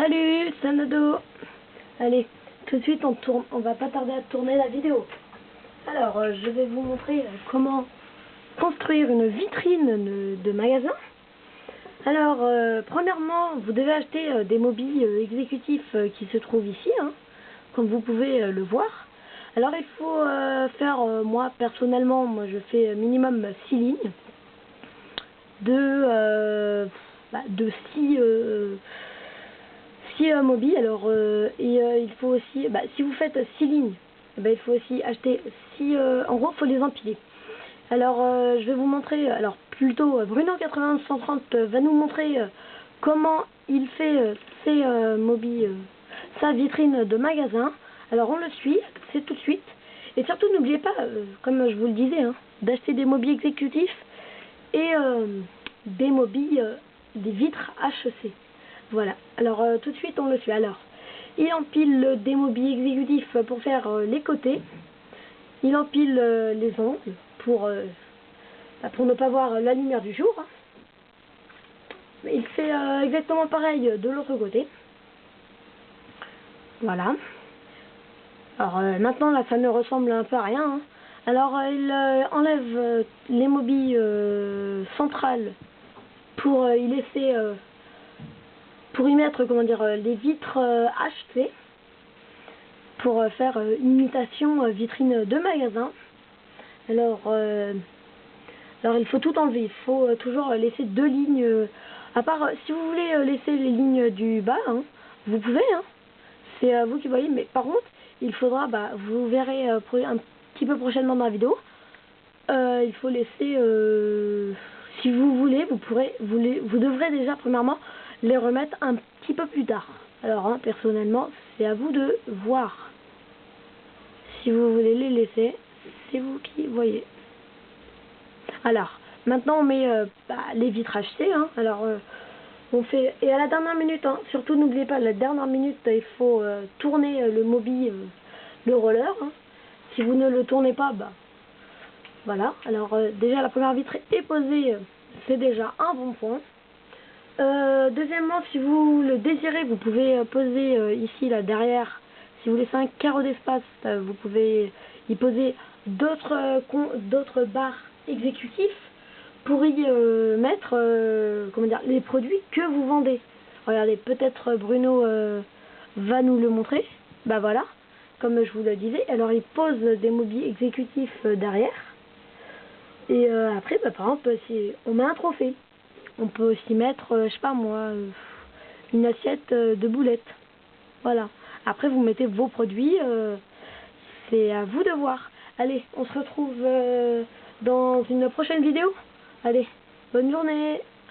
Salut, c'est Nado. Allez, tout de suite on va pas tarder à tourner la vidéo. Alors, je vais vous montrer comment construire une vitrine de magasin. Alors, premièrement, vous devez acheter des mobiles exécutifs qui se trouvent ici, hein, comme vous pouvez le voir. Alors, il faut faire, moi personnellement, je fais minimum 6 lignes de 6 mobiles. Alors, il faut aussi, si vous faites 6 lignes, il faut aussi acheter 6, en gros, il faut les empiler. Alors, je vais vous montrer, alors plutôt Bruno80-130 va nous montrer comment il fait ses mobiles, sa vitrine de magasin. Alors, on le suit, c'est tout de suite. Et surtout, n'oubliez pas, comme je vous le disais, hein, d'acheter des mobiles exécutifs et des mobiles, des vitres HEC. Voilà, alors tout de suite on le suit. Alors, il empile des mobiles exécutifs pour faire les côtés. Il empile les angles pour ne pas voir la lumière du jour. Mais il fait exactement pareil de l'autre côté. Voilà. Alors maintenant là ça ne ressemble un peu à rien. Hein. Alors il enlève les mobiles centrales pour y laisser... pour y mettre, comment dire, les vitres HC pour faire une imitation vitrine de magasin. Alors il faut tout enlever, il faut toujours laisser 2 lignes, à part si vous voulez laisser les lignes du bas, hein, vous pouvez, hein, c'est vous qui voyez, mais par contre il faudra, vous verrez un petit peu prochainement dans la vidéo, il faut laisser, si vous voulez, vous devrez déjà premièrement les remettre un petit peu plus tard. Alors hein, personnellement c'est à vous de voir. Si vous voulez les laisser, c'est vous qui voyez. Alors maintenant on met les vitres HC, hein. Alors on fait, et à la dernière minute, hein, surtout n'oubliez pas, la dernière minute il faut tourner le mobile, le roller, hein. Si vous ne le tournez pas, voilà. Alors déjà la première vitre est posée, c'est déjà un bon point. Deuxièmement, si vous le désirez, vous pouvez poser ici, là, derrière, si vous laissez un carreau d'espace, vous pouvez y poser d'autres barres exécutifs pour y mettre comment dire, les produits que vous vendez. Regardez, peut-être Bruno va nous le montrer. Voilà, comme je vous le disais. Alors, il pose des mobiles exécutifs derrière. Et après, par exemple, si on met un trophée. On peut aussi mettre, je sais pas moi, une assiette de boulettes. Voilà. Après, vous mettez vos produits. C'est à vous de voir. Allez, on se retrouve dans une prochaine vidéo. Allez, bonne journée.